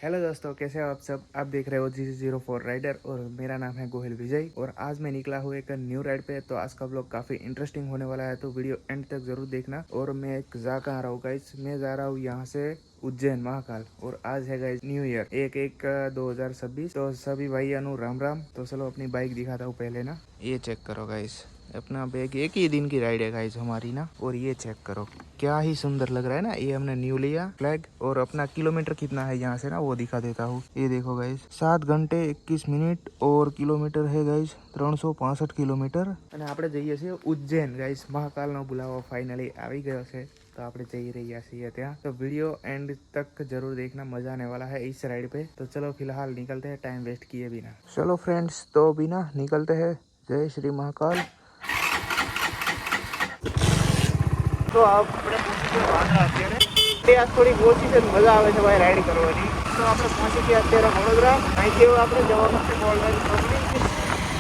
Hello दोस्तों, कैसे हो आप सब। आप देख रहे हो GC04 राइडर और मेरा नाम है गोहिल विजय और आज मैं निकला हूँ एक न्यू राइड पे। तो आज का ब्लॉग काफी इंटरेस्टिंग होने वाला है, तो वीडियो एंड तक जरूर देखना। और मैं जा कहाँ रहा हूँ गाइस, मैं जा रहा हूँ यहाँ से उज्जैन महाकाल और आज है गाइस न्यू ईयर 1/1/2026। तो सभी भाई अनु राम राम। तो चलो अपनी बाइक दिखाता हूँ पहले ना। ये चेक करो गाइस, अपना बैग एक ही दिन की राइड है गाइस हमारी ना। और ये चेक करो क्या ही सुंदर लग रहा है ना। ये हमने न्यू लिया फ्लैग और अपना किलोमीटर कितना है यहाँ से ना वो दिखा देता हूँ। ये देखो गाइस 7 घंटे 21 मिनट और किलोमीटर है गाइस 365 કિલોમીટર। અને આપણે જઈએ છીએ ઉજ્જૈન ગાઈસ। મહાકાલનો બુલાવો ફાઇનલી આવી ગયો છે तो આપણે જઈ રહ્યા છીએ ત્યાં। तो वीडियो एंड तक जरूर देखना, मजा आने वाला है इस राइड पे। तो चलो फिलहाल निकलते हैं टाइम वेस्ट किए बिना। चलो फ्रेंड्स तो बिना निकलते हैं। जय श्री महाकाल। तो આપણે પહોંચી ગયા વાંદરા અત્યારે। તે આ થોડી ઓછી છે, મજા આવે છે ભાઈ રાઈડ કરવાની। તો આપણે પહોંચી ગયા અત્યારે વડોદરા। અહીંથી આપણે જવાનું છે ગોલ્ડન ચોકડી।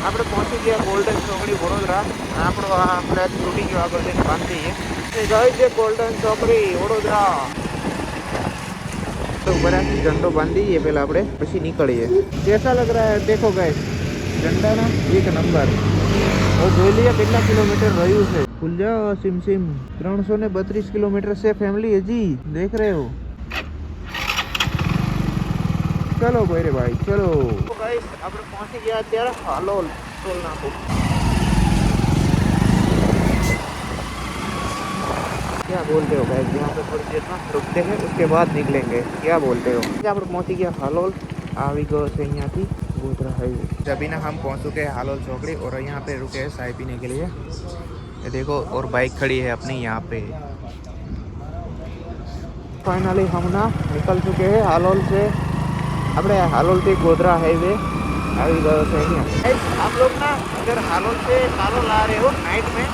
આપણે પહોંચી ગયા ગોલ્ડન ચોકડી વડોદરા। આપણો આ ફ્લેગ તૂટી ગયો, આગળ જઈને બાંધી દઈએ। એ ગઈ છે ગોલ્ડન ચોકડી વડોદરા। तो ऊपर आके झंडो बांध दीजिए पहले આપણે પછી નીકળીએ। कैसा लग रहा है देखो गाइस, झंडा ना एक नंबर। और જોઈ લઈએ કેટલા કિલોમીટર રહ્યું છે। खुल जाओ सिम सिम। 332 किलोमीटर से फैमिली है जी, देख रहे हो। चलो गोरे भाई चलो। तो गाइस આપણે પહોંચી ગયા અત્યારે હાલોલ ટોલ નાકુ। क्या बोलते हो गाइस, यहाँ पे थोड़ी देर में रुकते हैं उसके बाद निकलेंगे। क्या बोलते हो। આપણે પહોંચી ગયા હાલોલ। આવી ગયો છે અહીંયાથી ગોધરા हाईवे। अभी ना हम पहुंच चुके हैं हालोल चौकड़ी और यहाँ पे रुके हैं चाय पीने के लिए। ये देखो और बाइक खड़ी है अपनी यहाँ पे। फाइनली हम ना निकल चुके हैं हालोल से। अपने हालोल से गोधरा हाईवे આવી ગયો છે અહીંયા। आप लोग ना अगर हालोल से हालोल आ रहे हो नाइट में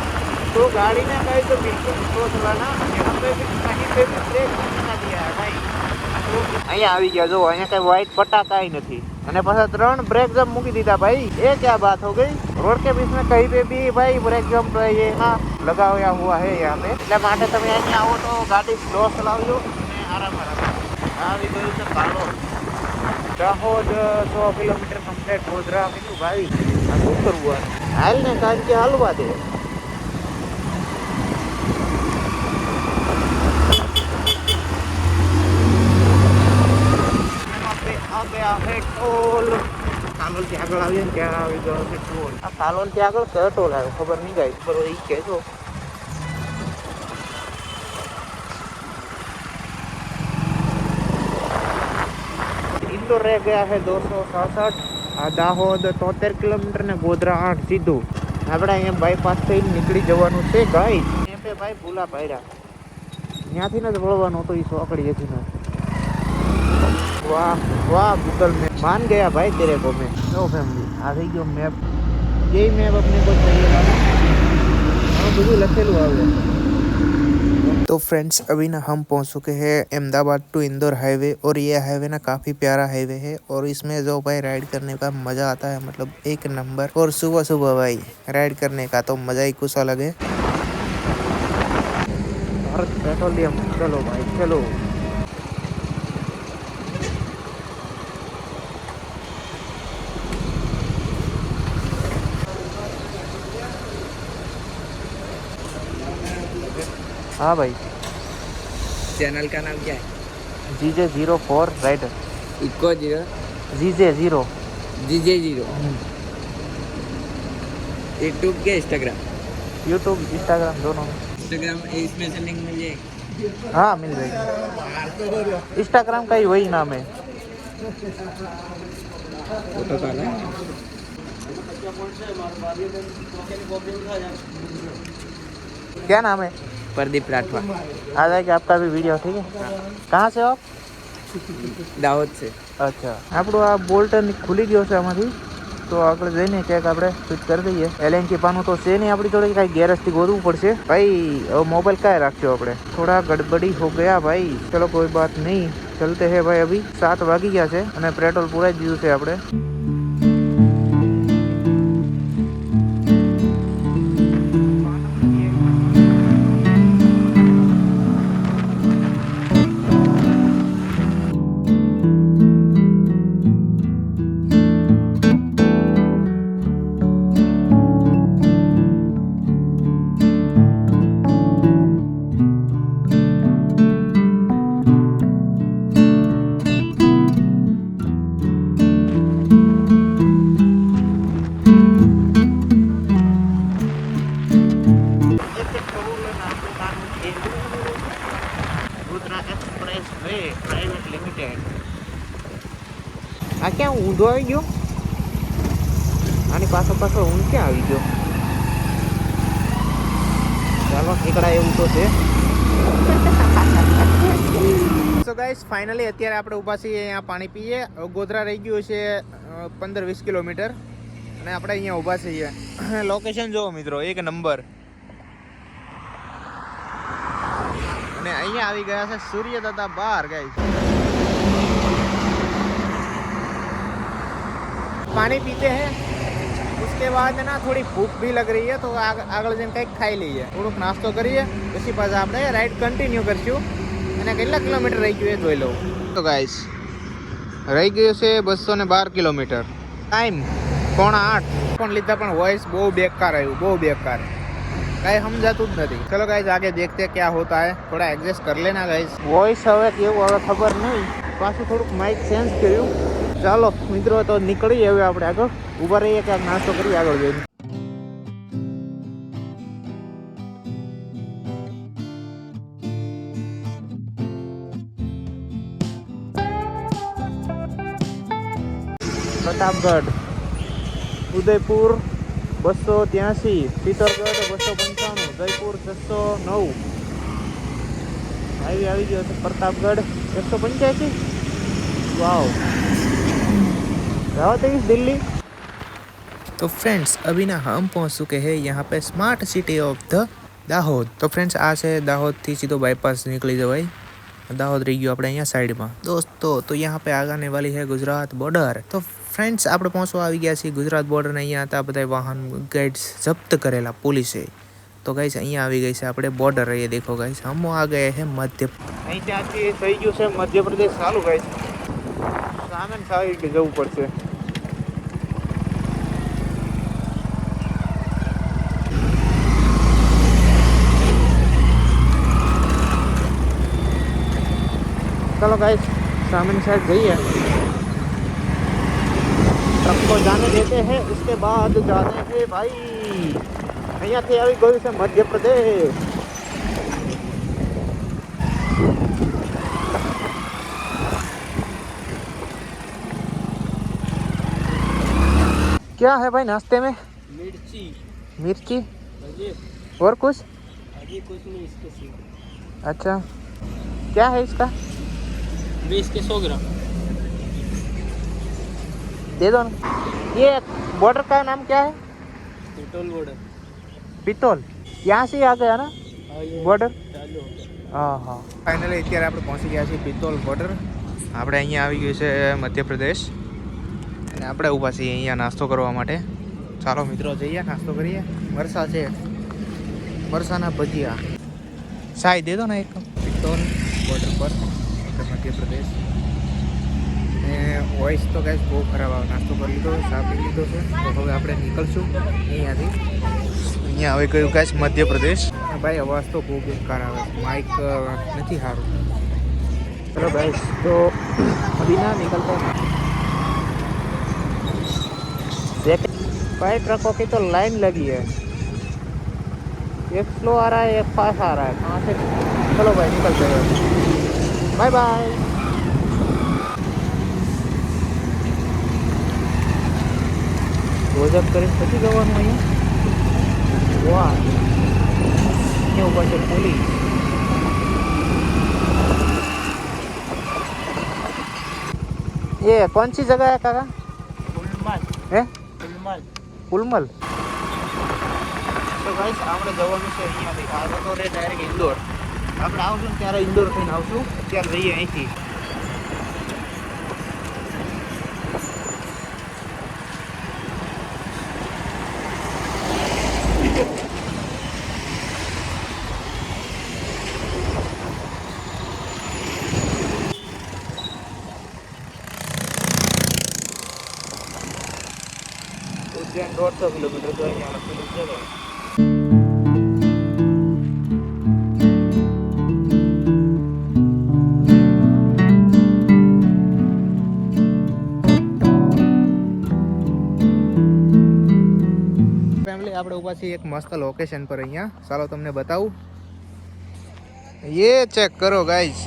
तो गाड़ी में कहीं तो बिल्कुल स्लो चलाना। यहाँ पे भी कहीं पे भी ब्रेक नहीं दिया है भाई। અહીંયા આવી ગયા જો, અહીંયા કઈ વ્હાઈટ પટ્ટા કાંઈ નથી અને પાછા 3 ब्रेक जंप મૂકી દીધા भाई। ये क्या बात हो गई। रोड के बीच में कहीं पे भी भाई ब्रेक जंप ये ना लगा हुआ है यहाँ पे। એટલે માટે તમે અહીંયા આવો તો ગાડી સ્લો ચલાવજો અને આરામ આવી ગયું છે કાલોલ। Dahod 100 kilometre complete. ગોધરા કીધું ભાઈ આ શું કરવું, હાલ ને કાંઈ કે હાલવા દે। टोल कालोल થી આગળ આવીએ ને ત્યાં આવી ગયો છે ટોલ। આ કાલોલ થી આગળ કયો ટોલ આવ્યો ખબર નહીં ગાઈસ, પર એ કહેજો। इंदौर रह गया है 267। आ दाहोद 73 કિલોમીટર ને ગોધરા 8 સીધું। આપણે અહીંયા બાયપાસ થઈને નીકળી જવાનું છે ગાઈસ। અહીંયા पे ભાઈ ભૂલા પાડ્યા, ત્યાંથી ને જ વળવાનું હતું એ ચોકડીએથી ને। वाह वाह गूगल मैप मान गया भाई तेरे को मैं। नो फैमिली आ गई जो मैप, यही मैप अपने को चाहिए था। બધું લખેલું આવે। तो फ्रेंड्स अभी ना हम पहुंच चुके हैं अहमदाबाद टू इंदौर हाईवे। और ये हाईवे ना काफ़ी प्यारा हाईवे है और इसमें जो भाई राइड करने का मज़ा आता है मतलब एक नंबर। और सुबह सुबह भाई राइड करने का तो मज़ा ही कुछ अलग है। भारत पेट्रोलियम चलो भाई चलो। हाँ भाई चैनल का नाम क्या है? GJ04 rider. Eco zero GJ0 जीजे 0। यूट्यूब के इंस्टाग्राम? यूट्यूब इंस्टाग्राम दोनों। इंस्टाग्राम इसमें से लिंक मिल जाएगी? हाँ मिल जाएगी। इंस्टाग्राम का ही वही नाम है। फोटो डाला है? क्या नाम है? प्रदीप राठवा। आ जाएगा आपका भी वीडियो, ठीक है। कहाँ से हो आप? दाहोद से। અચ્છા આપણું આ બોલ્ટન ખુલી ગયો છે આમાંથી। તો આગળ જઈને ક્યાંક આપણે ફિટ કરી દઈએ। LNG પાનું તો છે નહીં આપણી જોડે, કાંઈ ગેરેજથી ગોતવું પડશે ભાઈ। હવે મોબાઈલ કાંઈ રાખજો આપણે, થોડા ગડબડી हो गया भाई। चलो कोई बात नहीं, चलते हैं भाई। अभी 7 વાગી ગયા છે અને પેટ્રોલ પૂરાઈ દીધું છે આપણે। આ ક્યાં ઊંધો આવી ગયો? આની પાછો ઊંધ ક્યાં આવી ગયો? ચાલો નીકળા એવું તો છે. સો ગાઈસ ફાઇનલી અત્યારે આપણે ઊભા છીએ અહીંયા પાણી પીએ. ગોધરા રહી ગયું છે 15-20 કિલોમીટર અને આપણે અહીંયા ઊભા છીએ. લોકેશન જુઓ મિત્રો, એક નંબર. અને અહીંયા આવી ગયા છે સૂર્યદાદા બાર ગાઈસ. पानी पीते हैं, उसके बाद ना थोड़ी भूख भी लग रही है तो આગળ જઈને કંઈક ખાઈ લઈએ, થોડુંક નાસ્તો કરીએ, પછી પાછા આપણે રાઈડ કન્ટિન્યુ કરશું. અને કેટલા કિલોમીટર રહી ગયું એ જોઈ લઉં. તો ગાઈસ રહી ગયું છે 212 કિલોમીટર. ટાઈમ 7:45 પણ લીધા પણ વોઇસ બહુ બેકાર આવ્યું, બહુ બેકાર, કાંઈ સમજાતું જ નથી. ચલો ગાઈસ આગે દેખતે ક્યાં હોતા હે. થોડા એડજસ્ટ કર લેના ગાઈસ. વોઇસ હવે કેવું હવે ખબર નહીં, પાછું થોડુંક માઇક ચેન્જ કર્યું. ચાલો મિત્રો તો નીકળીએ હવે આપણે આગળ. ઊભા રહીએ ક્યાંક નાસ્તો કરીએ આગળ જઈને. પ્રતાપગઢ, ઉદયપુર 283, પિત્તોરગઢ 295, જયપુર 609. હાઈવે આવી ગયો છે પ્રતાપગઢ 185. वाओ, दिल्ली. तो फ्रेंड्स अभी ना हम पहुंच चुके हैं यहाँ पे smart city of the Dahod. तो फ्रेंड्स आ से दाहोद थी सीधो बाईपास निकली जवाई. दाहोद रही गयो આપણે અહીંયા સાઈડમાં. दोस्तों तो यहाँ पे आगाने वाली है गुजरात बॉर्डर. तो फ्रेंड्स આપણે પહોંચવા આવી ગયા છીએ ગુજરાત બોર્ડર ને. અહીંયા હતા બધા વાહન ગાઈડ્સ જપ્ત કરેલા પોલીસે. તો ગાઈસ અહીંયા આવી ગઈ છે આપણે બોર્ડર. ये देखो गाइस हम आ गए हैं मध्य. અહીં ત્યાંથી થઈ ગયું છે મધ્યપ્રદેશ ચાલુ ગાઈસ. સામે સાઈડ જવું પડશે. चलो गाइस सामने साइड जाइए. ट्रक को जाने देते हैं, उसके बाद जाते हैं भाई. અહીંયાથી આવી ગયું છે મધ્યપ્રદેશ. क्या है भाई नाश्ते में? मिर्ची और कुछ? अभी कुछ नहीं, इसके सिवा. अच्छा क्या है इसका? 20 के 100 ग्राम दे दो ना. ये बॉर्डर का नाम क्या है? पितौल बॉर्डर. पितौल यहाँ से आ गया ना बॉर्डर? ચાલુ. હા હા. ફાઇનલી અત્યારે આપણે પહોંચી ગયા છીએ પિત્તોલ બોર્ડર. આપણે અહીંયા આવી ગયું છે મધ્યપ્રદેશ અને આપણે ઊભા છીએ અહીંયા નાસ્તો કરવા માટે. ચાલો મિત્રો જઈએ નાસ્તો કરીએ. મરસા છે, મરસાના ભજીયા. ચાય દે દો ને એક. પિત્તોલ બોર્ડર પર મધ્યપ્રદેશ. ને વોઇસ તો ગાઈસ બહુ ખરાબ આવે. નાસ્તો કરી લીધો, ચા પી લીધો છે. તો હવે આપણે નીકળશું અહીંયાથી. અહીંયા આવી ગયું ગાઈસ મધ્યપ્રદેશ. ભાઈ અવાજ તો બહુ બેકાર આવે, માઇક નથી સારું. चलो गाइस तो अभी ना निकलते हैं. भाई ट्रकों की तो लाइन लगी है, एक स्लो आ रहा है एक फास्ट आ रहा है. कहाँ से? चलो भाई निकलते हैं. Bye bye. રોજબ કરી પછી જવાનું અહીંયા. વાહ, અહીંયા ઉપર છે પોલીસ. ये कौन सी जगह है काका? ફૂલમલ. है ફૂલમલ. पुलमल. તો ગાઈસ આપણે જવાનું છે અહીંયાથી. આ જતો રે ડાયરેક્ટ ઇન્દોર. આપણે આવશું ને ત્યારે ઇન્દોર થઈને આવશું. ત્યારે જઈએ અહીંથી. ઉજ્જૈન 150 કિલોમીટર તો અહીંયા લખેલું છે. ફેમિલી આપણે ઊભા છીએ એક મસ્ત લોકેશન પર અહીંયા. ચાલો તમને બતાવું. ये चेक करो गाइस.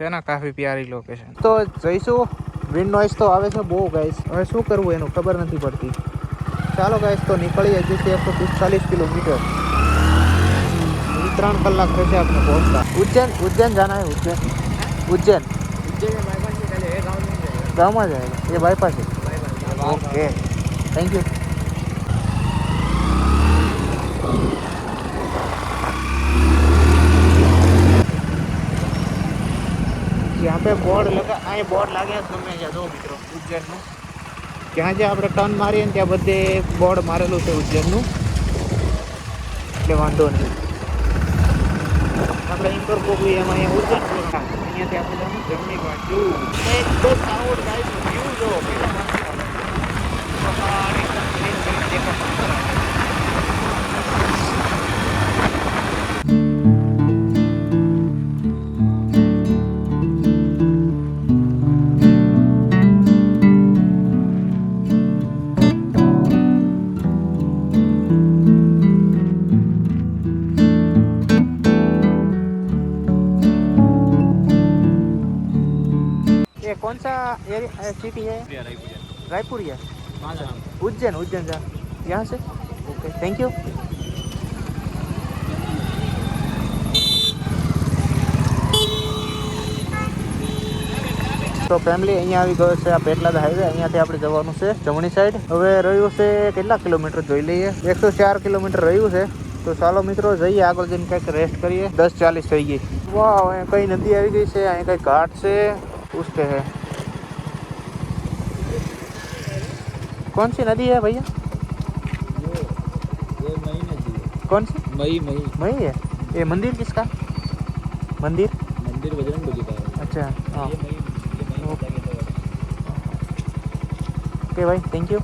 છે ને કાફી પ્યારી લોકેશન. તો જઈશું. વિન્ડ નોઇઝ તો આવે છે બહુ ગાઈસ. હવે શું કરવું એનું ખબર નથી પડતી. ચાલો ગાઈસ તો નીકળીએ. હજી 145 કિલોમીટર. 3 કલાક થશે આપણે પહોંચતા. उज्जैन जाना है. उज्जैन गाँव में जाएगा. ये बाईपास है. Okay thank you. यहाँ पे बोर्ड लगा बोर्ड लागे गमे दो मित्रों उज्जैनનું ત્યાં જે આપણે ટર્ન મારીએ ને ત્યાં બધે બોર્ડ મારેલું છે ઉજ્જૈનનું એટલે વાંધો નહીં. આપણે ઇન્ટર કોકવી એમાં અહીંયા ઉજ્જૈન અહીંયાથી આપણે જવાનું જમણી બાજુ. એક તો સાઉન્ડ ગાઈસ વ્યૂ જો कौन सा एरिया सिटी है? रायपुर है. उज्जैन जा यहाँ से. Okay thank you. તો ફેમિલી અહીંયા આવી ગયો છે આ પેટલાદ હાઈવે. અહીંયાથી આપણે જવાનું છે જમણી સાઈડ. હવે રહ્યું છે કેટલા કિલોમીટર જોઈ લઈએ. 104 કિલોમીટર રહ્યું છે. તો ચાલો મિત્રો જઈએ આગળ જઈને કંઈક રેસ્ટ કરીએ. 10:40 થઈ ગઈ. વાહ અહીંયા કઈ નદી આવી ગઈ છે. અહીંયા કઈ ઘાટ છે. उसके है कौन सी नदी है भैया? ये मई नदी है. कौन सी? मई है. ये मंदिर किसका? मंदिर बजरंग बली का है. अच्छा हाँ ओके भाई थैंक यू.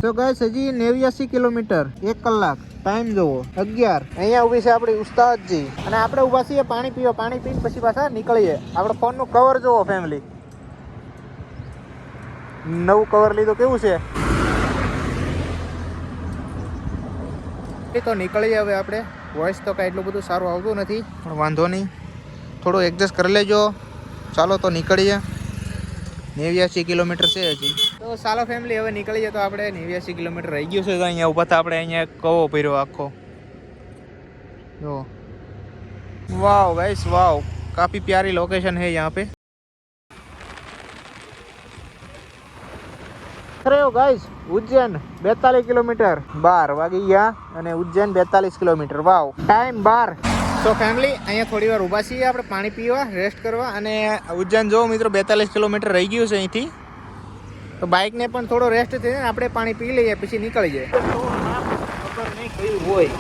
તો ગાઈસ હજી 89 કિલોમીટર 1 કલાક. ટાઈમ જોવો 11. અહીંયા ઊભી છે આપણી ઉસ્તાદજી અને આપણે ઊભા છીએ પાણી પીવા. પાણી પીને પછી પાછા નીકળીએ. આપણે ફોનનું કવર જોવો ફેમિલી. નવું કવર લીધું કેવું છે. તો નીકળીએ હવે આપણે. વોઇસ તો કાંઈ એટલું બધું સારું આવતું નથી પણ વાંધો નહીં. થોડું એડજસ્ટ કરી લેજો. ચાલો તો નીકળીએ. 89 કિલોમીટર છે હજી. તો ચાલો ફેમિલી હવે નીકળીએ. તો આપણે 89 કિલોમીટર રહી ગયું છે. તો અહીંયા ઊભા હતા આપણે. અહીંયા કવો ભર્યો આખો જો. વાવ ગાઈસ વાવ. કાફી પ્યારી लोकेशन है यहाँ पे. अरे गाइस उज्जैन 42 કિલોમીટર 12 વાગી ગયા અને ઉજ્જૈન 42 કિલોમીટર. વાવ ટાઈમ 12. તો ફેમિલી અહીંયા થોડી વાર ઊભા છીએ આપણે પાણી પીવા રેસ્ટ કરવા. અને ઉજ્જૈન જો મિત્રો 42 કિલોમીટર રહી ગયું છે અહીંથી. તો બાઇકને પણ થોડો રેસ્ટ થઈને આપણે પાણી પી લઈએ પછી નીકળીએ. ખબર નહીં કયું હોય.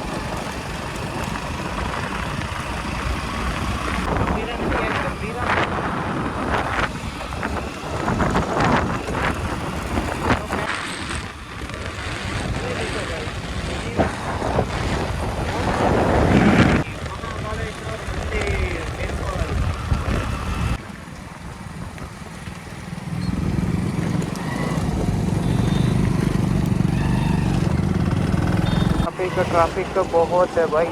ट्रैफिक तो बहुत है भाई.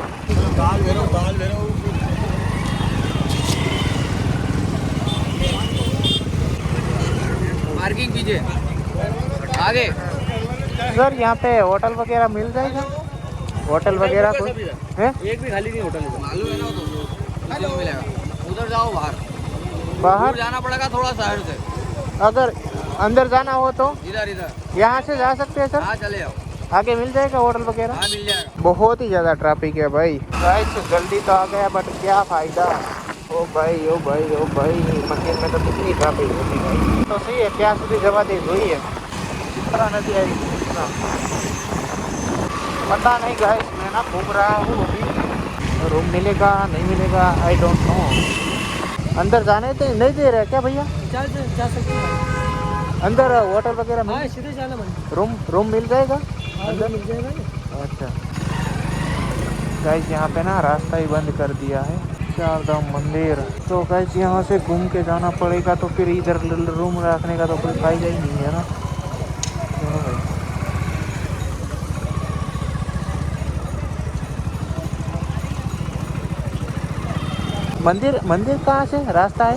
पार्किंग कीजिए आगे. सर यहाँ पे होटल वगैरह मिल जाएगा? होटल वगैरह कुछ है? एक भी खाली नहीं होटल. मालूम है ना तो मिलेगा. उधर जाओ बाहर जाना पड़ेगा थोड़ा साइड से. अगर अंदर जाना हो तो इधर यहाँ से जा सकते हैं सर? हाँ चले जाओ. आगे मिल जाएगा होटल वगैरह? हाँ मिल जाएगा. बहुत ही ज़्यादा ट्रैफिक है भाई. गाइस जल्दी तो आ गया बट क्या फ़ायदा. ओ भाई मंदिर में तो कितनी ट्रैफिक होती है भाई. तो सही है क्या सुधी जवा दे જોઈએ. चित्रा नदी आई पता नहीं गाइस. मैं ना घूम रहा हूँ अभी. रूम मिलेगा नहीं मिलेगा आई डोंट नो. अंदर जाने तो नहीं दे रहे क्या भैया? जा सकते हैं अंदर होटल वगैरह हाँ सीधे जाना मंदिर. रूम मिल जाएगा अंदर मिल जाएगा ना. अच्छा गाइस यहाँ पे ना रास्ता ही बंद कर दिया है. चारधाम मंदिर. तो गाइस यहाँ से घूम के जाना पड़ेगा. तो फिर इधर रूम रखने का तो कोई फायदा ही नहीं है ना. मंदिर कहाँ से रास्ता है?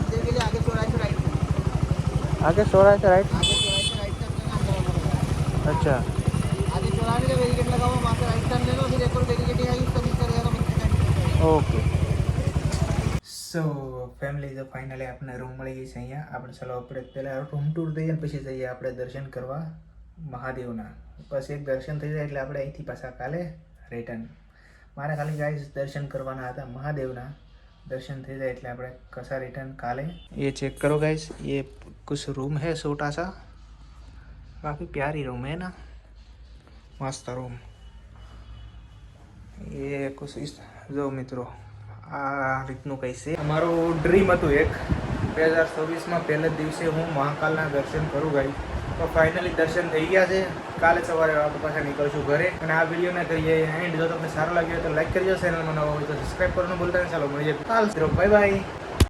आगे चौराहे से राइट। आगे चौराहे से राइट टर्न लेना, अंदर अंदर होगा। अच्छा आगे चौराहे में बैरिकेड लगा हुआ, वहाँ से राइट टर्न ले लो, फिर एक और बैरिकेड आएगी, उसका नीचे रहेगा मंदिर का। ओके। સો ફેમિલી તો ફાઇનલી આપણે રૂમ મળી ગઈ છે અહીંયા. આપણે ચાલો આપણે પહેલાં રૂમ ટૂર દઈએ ને પછી જઈએ આપણે દર્શન કરવા મહાદેવના. પછી એક દર્શન થઈ જાય એટલે આપણે અહીંથી પાછા કાલે રિટર્ન. મારે ખાલી ગાઈસ દર્શન કરવાના હતા મહાદેવના. दर्शन થઈ જાય એટલે આપણે કસા રિટર્ન કાલે. ये चेक करो गाइस, ये कुछ रूम है छोटा सा, काफ़ी प्यारी रूम है ना, मस्त रूम. ये कुछ इस जो મિત્રો આ રીતનું કંઈ છે. અમારું ડ્રીમ હતું એક 2024માં પહેલા જ દિવસે હું મહાકાલના દર્શન કરું ગાઈસ. તો ફાઇનલી દર્શન થઈ ગયા છે. કાલે સવારે આપણે પાછા નીકળશું ઘરે. અને આ વિડીયોને કરીએ એન્ડ. જો તમને સારો લાગ્યો તો લાઈક કરજો, ચેનલમાં નવા હોય તો સબસ્ક્રાઈબ કરવાનું ભૂલતા નહીં. ચાલો મળીએ કાલ. Bye bye.